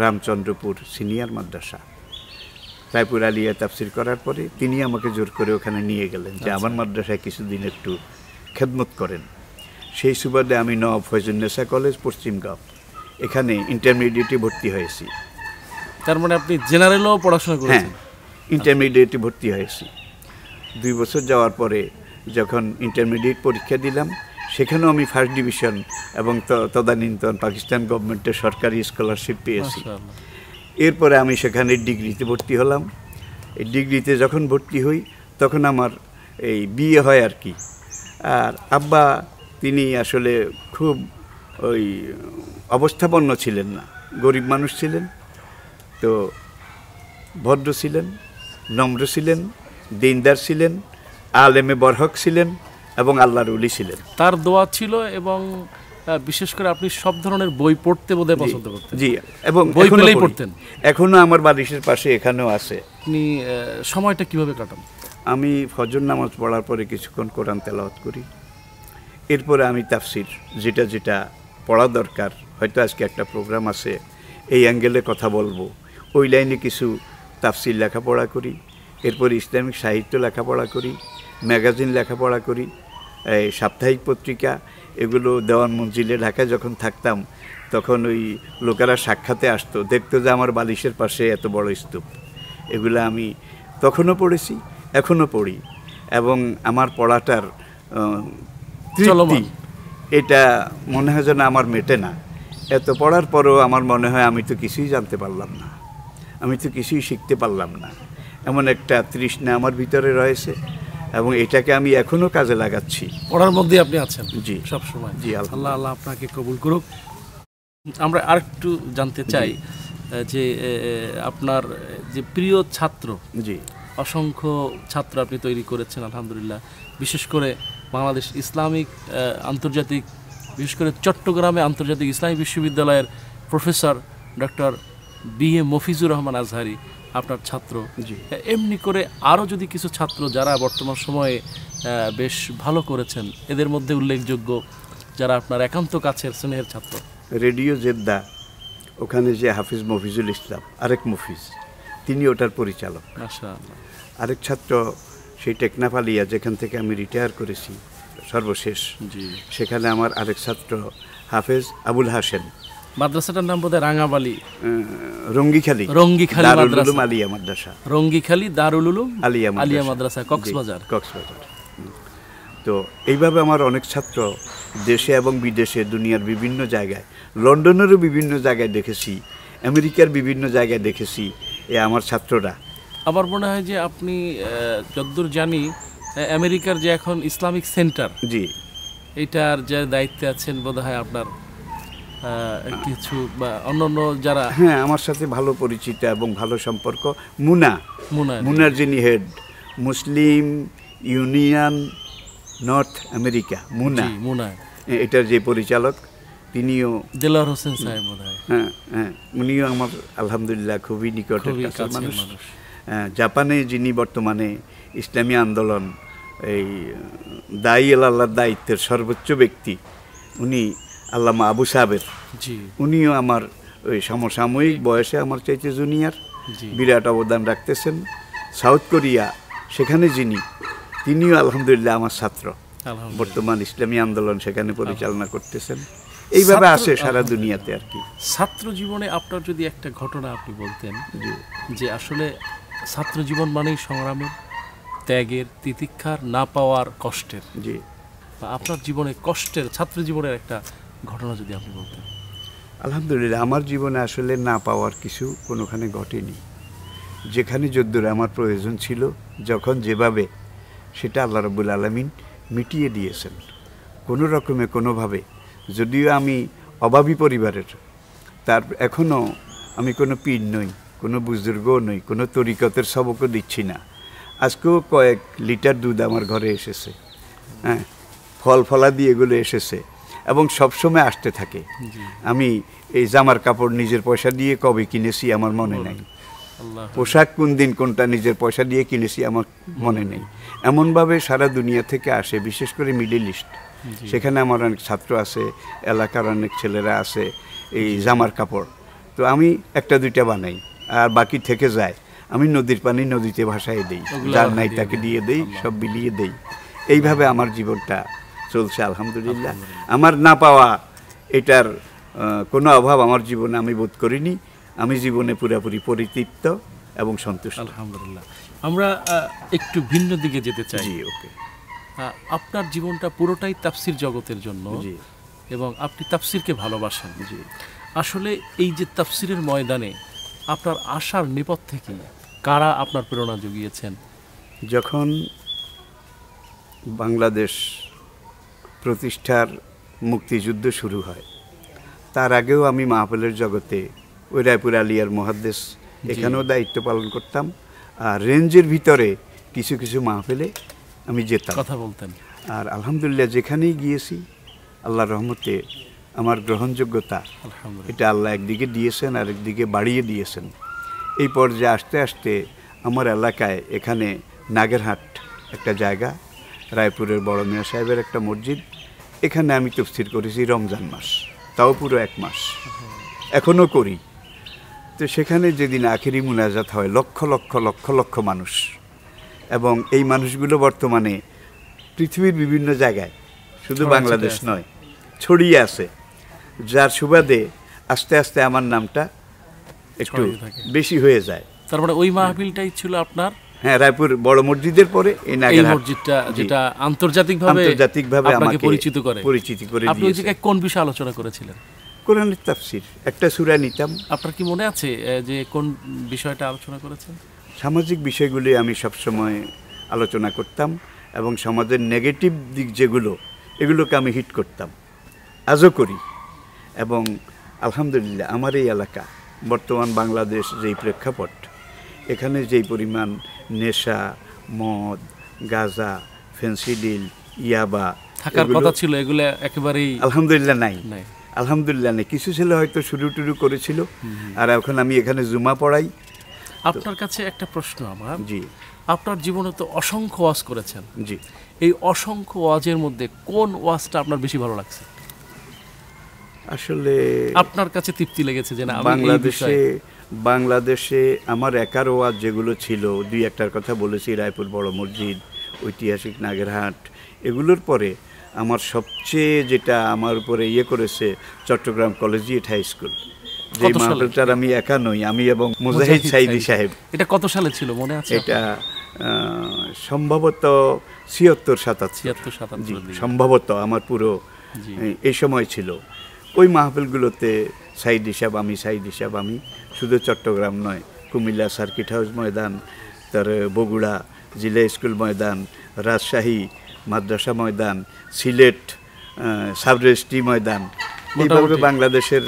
[SPEAKER 2] রামচন্দ্রপুর সিনিয়র মাদ্রাসা। রায়পুর আলিয়া তাফসির করার পরে তিনি আমাকে জোর করে ওখানে নিয়ে গেলেন যে আমার মাদ্রাসায় কিছুদিন একটু খেদমত করেন। সেই সুবাদে আমি নওয়াব ফয়জুন্নেসা কলেজ পশ্চিমগাঁও, এখানে ইন্টারমিডিয়েটে ভর্তি হয়েছি।
[SPEAKER 1] তার মানে আপনি জেনারেলও পড়াশোনা করেছেন?
[SPEAKER 2] হ্যাঁ, ইন্টারমিডিয়েটে ভর্তি হয়েছি। 2 বছর যাওয়ার পরে যখন ইন্টারমিডিয়েট পরীক্ষা দিলাম, সেখানেও আমি ফার্স্ট ডিভিশন এবং তদানীন্তন পাকিস্তান গভর্নমেন্টের সরকারি স্কলারশিপ পেয়েছি। এরপরে আমি সেখানে ডিগ্রিতে ভর্তি হলাম। এই ডিগ্রিতে যখন ভর্তি হই তখন আমার এই বিয়ে হয় আর কি। আর আব্বা তিনি আসলে খুব ওই অবস্থাপন্ন ছিলেন না, গরিব মানুষ ছিলেন, তো ভদ্র ছিলেন, নম্র ছিলেন, দিনদার ছিলেন, আলেমে বরহক ছিলেন এবং আল্লাহর ওলি ছিলেন।
[SPEAKER 1] তার দোয়া ছিল, এবং বিশেষ করে আপনি সব ধরনের বই পড়তে বোধহয় পছন্দ করতেন।
[SPEAKER 2] জি, এবং বই পেলেই পড়তেন। এখনো আমার বালিশের পাশে এখানেও আছে।
[SPEAKER 1] আপনি সময়টা কিভাবে কাটান?
[SPEAKER 2] আমি ফজর নামাজ পড়ার পরে কিছুক্ষণ কোরআন তেলাওয়াত করি। এরপরে আমি তাফসির যেটা যেটা পড়া দরকার, হয়তো আজকে একটা প্রোগ্রাম আছে, এই অ্যাঙ্গেলে কথা বলবো, ওই লাইনে কিছু তাফসির লেখাপড়া করি। এরপরে ইসলামিক সাহিত্য লেখাপড়া করি, ম্যাগাজিন লেখাপড়া করি, এই সাপ্তাহিক পত্রিকা, এগুলো দেওয়ান মঞ্জিলে ঢাকায় যখন থাকতাম তখন ওই লোকেরা সাক্ষাতে আসতো, দেখতো যে আমার বালিশের পাশে এত বড় স্তূপ। এগুলো আমি তখনও পড়েছি, এখনও পড়ি, এবং আমার পড়াটার তৃপ্তি এটা মনে হয় যেন আমার মেটে না। এত পড়ার পরও আমার মনে হয় আমি তো কিছুই জানতে পারলাম না, আমি তো কিছুই শিখতে পারলাম না, এমন একটা তৃষ্ণা আমার ভিতরে রয়েছে, এবং এটাকে আমি এখনো কাজে লাগাচ্ছি।
[SPEAKER 1] পড়ার মধ্যে আপনি আছেন?
[SPEAKER 2] জি,
[SPEAKER 1] সব সময়।
[SPEAKER 2] জি,
[SPEAKER 1] আল্লাহ আল্লাহ আপনাকে কবুল করুক। আমরা আরেকটু জানতে চাই যে আপনার যে প্রিয় ছাত্র, জি, অসংখ্য ছাত্র আপনি তৈরি করেছেন আলহামদুলিল্লাহ, বিশেষ করে বাংলাদেশ ইসলামিক আন্তর্জাতিক, বিশেষ করে চট্টগ্রামে আন্তর্জাতিক ইসলামী বিশ্ববিদ্যালয়ের professor doctor B A Mafizur Rahman Azhari, আপনার ছাত্র।
[SPEAKER 2] জি।
[SPEAKER 1] এমনি করে আরও যদি কিছু ছাত্র যারা বর্তমান সময়ে বেশ ভালো করেছেন, এদের মধ্যে উল্লেখযোগ্য যারা আপনার একান্ত কাছের স্নেহের ছাত্র।
[SPEAKER 2] রেডিও জেদ্দা, ওখানে যে হাফিজ মফিজুল ইসলাম, আরেক মফিজ, তিনি ওটার পরিচালক।
[SPEAKER 1] মাশাআল্লাহ।
[SPEAKER 2] আরেক ছাত্র সেই টেকনাফ আলিয়া, যেখান থেকে আমি রিটায়ার করেছি সর্বশেষ,
[SPEAKER 1] জি।
[SPEAKER 2] সেখানে আমার আরেক ছাত্র হাফেজ আবুল হাসেন।
[SPEAKER 1] মাদ্রাসাটার নাম বোধহয় রাঙাবালি,
[SPEAKER 2] রঙ্গিখালী
[SPEAKER 1] রঙ্গিখালী
[SPEAKER 2] দারুল
[SPEAKER 1] মাদ্রাসা,
[SPEAKER 2] উলুম আলিয়া মাদ্রাসা,
[SPEAKER 1] রঙ্গিখালী দারুল উলুম
[SPEAKER 2] আলিয়া
[SPEAKER 1] আলিয়া মাদ্রাসা, কক্সবাজার।
[SPEAKER 2] কক্সবাজার। তো এইভাবে আমার অনেক ছাত্র দেশে এবং বিদেশে, দুনিয়ার বিভিন্ন জায়গায়, লন্ডনেরও বিভিন্ন জায়গায় দেখেছি, আমেরিকার বিভিন্ন জায়গায় দেখেছি এ আমার ছাত্ররা।
[SPEAKER 1] আমার মনে হয় যে আপনি যতদূর জানি আমেরিকার যে এখন ইসলামিক সেন্টার,
[SPEAKER 2] জি,
[SPEAKER 1] এটার যে দায়িত্বে আছেন বোধহয় আপনার কিছু বা অন্যান্য যারা।
[SPEAKER 2] হ্যাঁ, আমার সাথে ভালো পরিচিত এবং ভালো সম্পর্ক মুনার যিনি হেড মুসলিম ইউনিয়ন নর্থ আমেরিকা, মুনা এটার যে পরিচালক, তিনিও
[SPEAKER 1] দেলোয়ার হোসেন সাহেব বোধহয়।
[SPEAKER 2] হ্যাঁ হ্যাঁ, উনিও আমার আলহামদুলিল্লাহ খুবই নিকটের কাছের মানুষ। জাপানে যিনি বর্তমানে ইসলামী আন্দোলন, এই দায়ী আল্লাহর দায়িত্বের সর্বোচ্চ ব্যক্তি, উনি আল্লামা আবু সাহেবের, উনিও আমার ওই সমসাময়িক বয়সে আমার চাইতে জুনিয়র, বিরাট অবদান রাখতেছেন। সাউথ কোরিয়া, সেখানে যিনি, তিনিও আলহামদুলিল্লাহ আমার ছাত্র, বর্তমান ইসলামী আন্দোলন সেখানে পরিচালনা করতেছেন। এইভাবে আসে সারা দুনিয়াতে আর কি।
[SPEAKER 1] ছাত্র জীবনে আপনার যদি একটা ঘটনা আপনি বলতেন, যে আসলে ছাত্র জীবন মানেই সংগ্রামের, ত্যাগের, তিতিক্ষার, না পাওয়ার, কষ্টের।
[SPEAKER 2] জি।
[SPEAKER 1] আপনার জীবনে কষ্টের, ছাত্র জীবনের একটা ঘটনা যদি আপনি বলতেন।
[SPEAKER 2] আলহামদুলিল্লাহ, আমার জীবনে আসলে না পাওয়ার কিছু কোনোখানে ঘটেনি। যেখানে যদ্দূর আমার প্রয়োজন ছিল, যখন যেভাবে, সেটা আল্লাহ রাব্বুল আলামিন মিটিয়ে দিয়েছেন কোনো রকমে কোনোভাবে। যদিও আমি অভাবী পরিবারের, তার এখনও আমি কোনো পীর নই, কোনো বুজুর্গও নই, কোনো তরিকতের সবকও দিচ্ছি না। আজকেও কয়েক লিটার দুধ আমার ঘরে এসেছে, হ্যাঁ, ফল ফলাদি এগুলো এসেছে এবং সবসময় আসতে থাকে। আমি এই জামার কাপড় নিজের পয়সা দিয়ে কবে কিনেছি আমার মনে নাই, পোশাক কোন দিন কোনটা নিজের পয়সা দিয়ে কিনেছি আমার মনে নেই। এমনভাবে সারা দুনিয়া থেকে আসে, বিশেষ করে মিডল ইস্ট, সেখানে আমার অনেক ছাত্র আছে, এলাকার অনেক ছেলেরা আছে, এই জামার কাপড়। তো আমি একটা দুইটা বানাই, আর বাকি থেকে যায় আমি নদীর পানি নদীতে ভাসায় দেই, যার নাই তাকে দিয়ে দেই, সব বিলিয়ে দেই। এইভাবে আমার জীবনটা চলছে আলহামদুলিল্লাহ। আমার না পাওয়া এটার কোনো অভাব আমার জীবনে আমি বোধ করিনি। আমি জীবনে পুরোপুরি পরিতৃপ্ত এবং সন্তুষ্ট
[SPEAKER 1] আলহামদুলিল্লাহ। আমরা একটু ভিন্ন দিকে যেতে চাই।
[SPEAKER 2] জি, ওকে।
[SPEAKER 1] আপনার জীবনটা পুরোটাই তাফসির জগতের জন্য, এবং আপনি তাফসিরকে ভালোবাসেন।
[SPEAKER 2] জি।
[SPEAKER 1] আসলে এই যে তাফসিরের ময়দানে আপনার আশার নেপথ্যে কি, কারা আপনার প্রেরণা জুগিয়েছেন?
[SPEAKER 2] যখন বাংলাদেশ প্রতিষ্ঠার মুক্তিযুদ্ধ শুরু হয়, তার আগেও আমি মাহফিলের জগতে ওই রায়পুর আলিয়ার মুহাদ্দিস, এখানেও দায়িত্ব পালন করতাম। আর রেঞ্জের ভিতরে কিছু কিছু মাহফিলে আমি যেতাম,
[SPEAKER 1] কথা বলতেন। আর
[SPEAKER 2] আলহামদুলিল্লাহ যেখানেই গিয়েছি আল্লাহর রহমতে আমার গ্রহণযোগ্যতা এটা আল্লাহ একদিকে দিয়েছেন, আর একদিকে বাড়িয়ে দিয়েছেন। এই পর্যায়ে আসতে আসতে আমার এলাকায়, এখানে নাগেরহাট একটা জায়গা, রায়পুরের বড় মিয়া সাহেবের একটা মসজিদ, এখানে আমি তাফসীর করেছি রমজান মাস, তাও পুরো 1 মাস, এখনও করি। তো সেখানে যেদিন আখেরি মুনাজাত হয়, লক্ষ লক্ষ লক্ষ লক্ষ মানুষ, এবং এই মানুষগুলো বর্তমানে পৃথিবীর বিভিন্ন জায়গায়, শুধু বাংলাদেশ নয়, ছড়িয়ে আছে, যার সুবাদে আস্তে আস্তে আমার নামটা একটু বেশি হয়ে যায়।
[SPEAKER 1] তারপরে ওই মাহফিলটাই ছিল আপনার?
[SPEAKER 2] হ্যাঁ, রায়পুর বড় মসজিদের পরে এই
[SPEAKER 1] মসজিদটা, যেটা আন্তর্জাতিকভাবে আপনাকে পরিচিত করে। আপনি ওই জায়গায় কোন বিষয়ে আলোচনা করেছিলেন?
[SPEAKER 2] কোরআনের তাফসীর, একটা সূরা নিতাম।
[SPEAKER 1] আপনার কি মনে আছে যে কোন বিষয়টা আলোচনা করেছেন?
[SPEAKER 2] সামাজিক বিষয়গুলি আমি সবসময় আলোচনা করতাম, এবং সমাজের নেগেটিভ দিক যেগুলো, এগুলোকে আমি হিট করতাম, আজও করি। এবং আলহামদুলিল্লাহ আমার এই এলাকা, বর্তমান বাংলাদেশ যেই প্রেক্ষাপট, এখানে যেই পরিমাণ নেশা, মদ, গাঁজা, ফেন্সিডিল, ইয়াবা
[SPEAKER 1] থাকার কথা ছিল, এগুলো একেবারেই
[SPEAKER 2] আলহামদুলিল্লাহ নাই। আলহামদুলিল্লাহ নেই। কিছু ছেলে হয়তো শুরু টুরু করেছিল, আর এখন আমি এখানে জুমা পড়াই,
[SPEAKER 1] আপনার কাছে একটা প্রশ্ন আমার,
[SPEAKER 2] জি
[SPEAKER 1] আপনার জীবনে তো অসংখ্য ওয়াজ করেছেন,
[SPEAKER 2] জি।
[SPEAKER 1] এই অসংখ্য ওয়াজের মধ্যে কোন ওয়াজটা আপনার বেশি ভালো লাগছে,
[SPEAKER 2] আসলে
[SPEAKER 1] আপনার কাছে তৃপ্তি লেগেছে যে না আমি এই
[SPEAKER 2] বাংলাদেশে
[SPEAKER 1] বিষয়ে-
[SPEAKER 2] বাংলাদেশে আমার একার ওয়াজ যেগুলো ছিল, দুই একটার কথা বলেছি, রায়পুর বড় মসজিদ, ঐতিহাসিক নাগেরহাট, এগুলোর পরে আমার সবচেয়ে যেটা আমার উপরে ইয়ে করেছে চট্টগ্রাম কলেজিয়েট হাই স্কুল, যে
[SPEAKER 1] কত সালে?
[SPEAKER 2] মাহফিলটার আমি একা নই, আমি এবং মুজাহিদ সাইদি সাহেব।
[SPEAKER 1] এটা কত সালে ছিল মনে আছে?
[SPEAKER 2] এটা সম্ভবত 76-77,
[SPEAKER 1] 76-77
[SPEAKER 2] জি
[SPEAKER 1] দিকে।
[SPEAKER 2] সম্ভবত আমার পুরো
[SPEAKER 1] জি।
[SPEAKER 2] এই সময় ছিল। ওই মাহফিলগুলোতে সাইদ হিসাব আমি শুধু চট্টগ্রাম নয়, কুমিল্লা সার্কিট হাউস ময়দান, তার বগুড়া জিলা স্কুল ময়দান, রাজশাহী মাদ্রাসা ময়দান, সিলেট সাব রেজিস্ট্রি ময়দান, এইভাবে
[SPEAKER 1] মোটামুটি।
[SPEAKER 2] বাংলাদেশের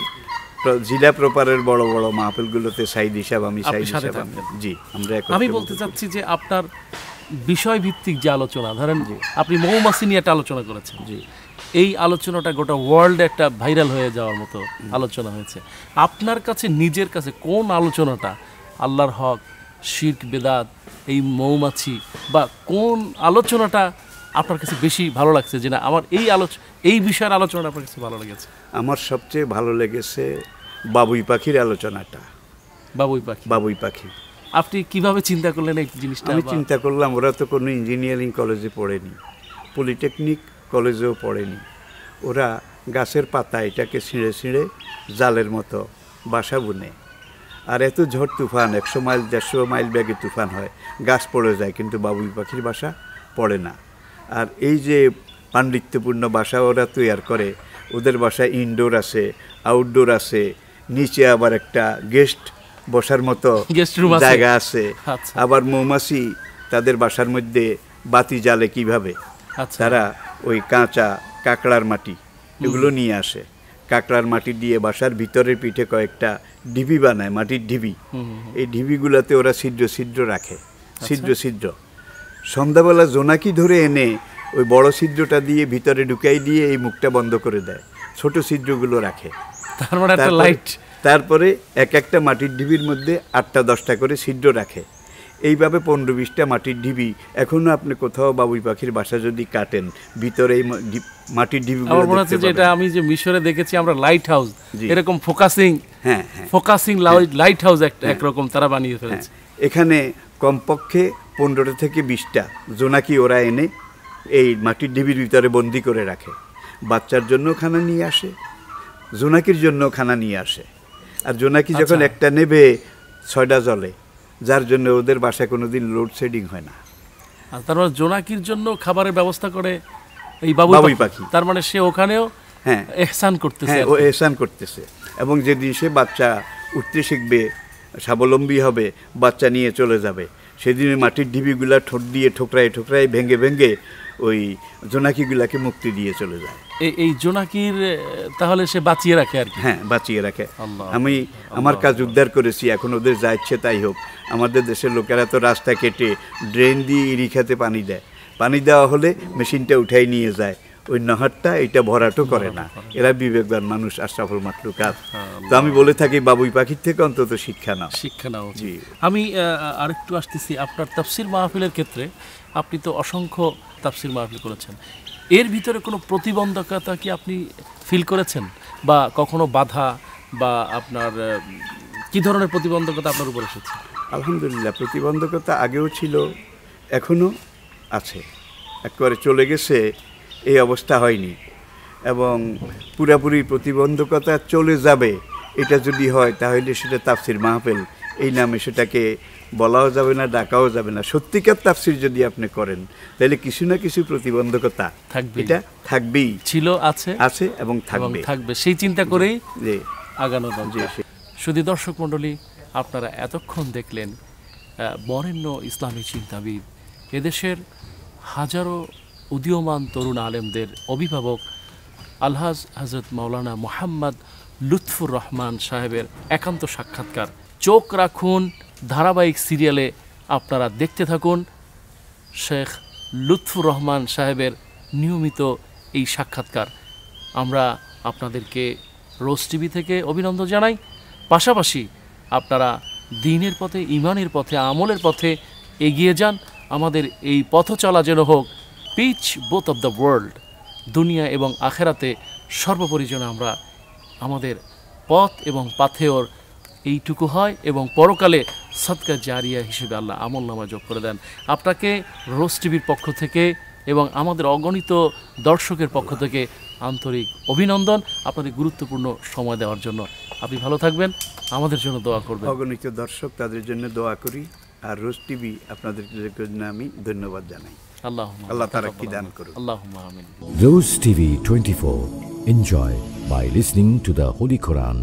[SPEAKER 2] জিলা প্রপারের বড় বড় মাহফিলগুলোতে সাইদ হিসাব আমি
[SPEAKER 1] আপনি সাথে থাকতেন।
[SPEAKER 2] জি আমরা
[SPEAKER 1] আমি বলতে চাচ্ছি যে আপনার বিষয় ভিত্তিক যে আলোচনা, ধরেন আপনি মৌমাছি নিয়ে একটা আলোচনা করেছেন,
[SPEAKER 2] জি
[SPEAKER 1] এই আলোচনাটা গোটা ওয়ার্ল্ডে একটা ভাইরাল হয়ে যাওয়ার মতো আলোচনা হয়েছে। আপনার কাছে নিজের কাছে কোন আলোচনাটা আল্লাহর হক, শিরক, বেদাত, এই মৌমাছি বা কোন আলোচনাটা আপনার কাছে বেশি ভালো লাগছে যে না আমার এই বিষয়ের আলোচনাটা আপনার কাছে ভালো লেগেছে?
[SPEAKER 2] আমার সবচেয়ে ভালো লেগেছে বাবুই পাখির আলোচনাটা। বাবুই পাখি
[SPEAKER 1] আপনি কিভাবে চিন্তা করলেন এই জিনিসটা?
[SPEAKER 2] আমি চিন্তা করলাম ওরা তো কোনো ইঞ্জিনিয়ারিং কলেজে পড়েনি, পলিটেকনিক কলেজেও পড়েনি, ওরা গাছের পাতা এটাকে ছিঁড়ে ছিঁড়ে জালের মতো বাসা বুনে, আর এত ঝড় তুফান 100 মাইল 150 মাইল বেগে তুফান হয়, গাছ পড়ে যায় কিন্তু বাবুই পাখির বাসা পড়ে না। আর এই যে পাণ্ডিত্যপূর্ণ বাসা ওরা তৈরি করে, ওদের বাসায় ইনডোর আছে, আউটডোর আছে, নিচে আবার একটা গেস্ট বসার মতো
[SPEAKER 1] গেস্ট রুম আছে,
[SPEAKER 2] জায়গা আছে।
[SPEAKER 1] আচ্ছা।
[SPEAKER 2] আবার মৌমাছি তাদের বাসার মধ্যে বাতি জ্বালে কিভাবে,
[SPEAKER 1] আচ্ছা।
[SPEAKER 2] তারা ওই কাঁচা কাঁকড়ার মাটি এগুলো নিয়ে আসে, কাঁকড়ার মাটি দিয়ে বাসার ভিতরের পিঠে কয়েকটা ঢিবি বানায়, মাটির ঢিবি। এই ঢিবিগুলোতে ওরা ছিদ্র ছিদ্র রাখে, ছিদ্র ছিদ্র। সন্ধ্যাবেলা জোনাকি ধরে এনে ওই বড় ছিদ্রটা দিয়ে ভিতরে ঢুকাই দিয়ে এই মুখটা বন্ধ করে দেয়, ছোট ছিদ্রগুলো রাখে।
[SPEAKER 1] তার মানে একটা লাইট।
[SPEAKER 2] তারপরে এক একটা মাটির ঢিবির মধ্যে 8টা-10টা করে ছিদ্র রাখে। এইভাবে 15-20টা মাটির ঢিবি। এখনো আপনি কোথাও বাবুই পাখির বাসা যদি কাটেন, ভিতরে এই মাটির ঢিবিগুলো
[SPEAKER 1] আমার মনে হচ্ছে যে এটা আমি যে মিশরে দেখেছি আমরা লাইট হাউস, এরকম ফোকাসিং লাইট হাউস একরকম তারা বানিয়ে ফেলেছে।
[SPEAKER 2] এখানে কমপক্ষে 15 থেকে 20টা জোনাকি ওরা এনে এই মাটির ঢিবির ভিতরে বন্দি করে রাখে। বাচ্চার জন্য খানা নিয়ে আসে, জোনাকির জন্য খানা নিয়ে আসে। আর জোনাকি যখন একটা নেবে 6টা জ্বলে, যার জন্য ওদের বাসায় কোনোদিন লোডশেডিং হয় না।
[SPEAKER 1] আর তার মানে জোনাকির জন্য খাবারের ব্যবস্থা করে এই বাবুই পাখি। তার মানে সে ওখানেও এহসান করতেছে।
[SPEAKER 2] ও এহসান করতেছে। এবং যেদিন সে বাচ্চা উঠতে শিখবে, স্বাবলম্বী হবে, বাচ্চা নিয়ে চলে যাবে, সেদিন মাটির ঢিবিগুলা ঠোঁট দিয়ে ঠোকরায় ঠোকরায় ভেঙে ভেঙে ওই জোনাকিগুলাকে মুক্তি দিয়ে চলে যায়।
[SPEAKER 1] এই জোনাকির তাহলে সে বাঁচিয়ে রাখে আর কি।
[SPEAKER 2] হ্যাঁ, বাঁচিয়ে রাখে। আমি আমার কাজ উদ্ধার করেছি, এখন ওদের যা ইচ্ছে তাই হোক। আমাদের দেশের লোকেরা তো রাস্তা কেটে ড্রেন দিয়ে ইরি খেতে পানি দেয়, পানি দেওয়া হলে মেশিনটা উঠাই নিয়ে যায়, ওই নহরটা এটা ভরাটো করে না। এরা বিবেকবান মানুষ, আশরাফুল মাখলুকাত। তো আমি বলে থাকি বাবুই পাখির থেকে অন্তত শিক্ষা নাও।
[SPEAKER 1] জি। আমি আরেকটু আসতেছি আপনার তাফসির মাহফিলের ক্ষেত্রে। আপনি তো অসংখ্য তাফসির মাহফিল করেছেন, এর ভিতরে কোনো প্রতিবন্ধকতা কি আপনি ফিল করেছেন, বা কখনো বাধা, বা আপনার কি ধরনের প্রতিবন্ধকতা আপনার উপর এসেছে?
[SPEAKER 2] আলহামদুলিল্লাহ, প্রতিবন্ধকতা আগেও ছিল, এখনও আছে, একেবারে চলে গেছে এই অবস্থা হয়নি। এবং পুরাপুরি প্রতিবন্ধকতা চলে যাবে এটা যদি হয়, তাহলে সেটা তাফসির মাহফিল এই নামে সেটাকে বলাও যাবে না, ডাকাও যাবে না। সত্যিকার তাফসির যদি আপনি করেন, তাহলে কিছু না কিছু প্রতিবন্ধকতা থাকবে, এটা থাকবেই,
[SPEAKER 1] ছিল, আছে
[SPEAKER 2] এবং থাকবে।
[SPEAKER 1] সেই চিন্তা করেই আগানো দরকার। শুধু দর্শক মণ্ডলী, আপনারা এতক্ষণ দেখলেন বরেণ্য ইসলামী চিন্তাবিদ, এদেশের হাজারো উদীয়মান তরুণ আলেমদের অভিভাবক আলহাজ হযরত মাওলানা মোহাম্মদ লুৎফুর রহমান সাহেবের একান্ত সাক্ষাৎকার। চোখ রাখুন ধারাবাহিক সিরিয়ালে, আপনারা দেখতে থাকুন শেখ লুৎফুর রহমান সাহেবের নিয়মিত এই সাক্ষাৎকার। আমরা আপনাদেরকে রোজ টিভি থেকে অভিনন্দন জানাই। পাশাপাশি আপনারা দ্বীনের পথে, ঈমানের পথে, আমলের পথে এগিয়ে যান। আমাদের এই পথ চলা যেন হোক peace both of the world, দুনিয়া এবং আখেরাতে সর্বোপরি যেন আমরা আমাদের পথ এবং পাথেয়র এইটুকু হয়, এবং পরকালে সাদকা জারিয়া হিসেবে আল্লাহ আমল নামা যোগ করে দেন। আপনাকে রোজ টিভির পক্ষ থেকে এবং আমাদের অগণিত দর্শকের পক্ষ থেকে আন্তরিক অভিনন্দন আপনাদের গুরুত্বপূর্ণ সময় দেওয়ার জন্য। আপনি ভালো থাকবেন, আমাদের জন্য দোয়া করবেন।
[SPEAKER 2] অগণিত দর্শক, তাদের জন্য দোয়া করি, আর রোজ টিভি আপনাদের জন্য আমি ধন্যবাদ জানাই। আল্লাহ তারাক্কি দান করুন।
[SPEAKER 1] আল্লাহুম্মা আমিন।
[SPEAKER 3] Rose TV 24. Enjoy by listening to the Holy Quran.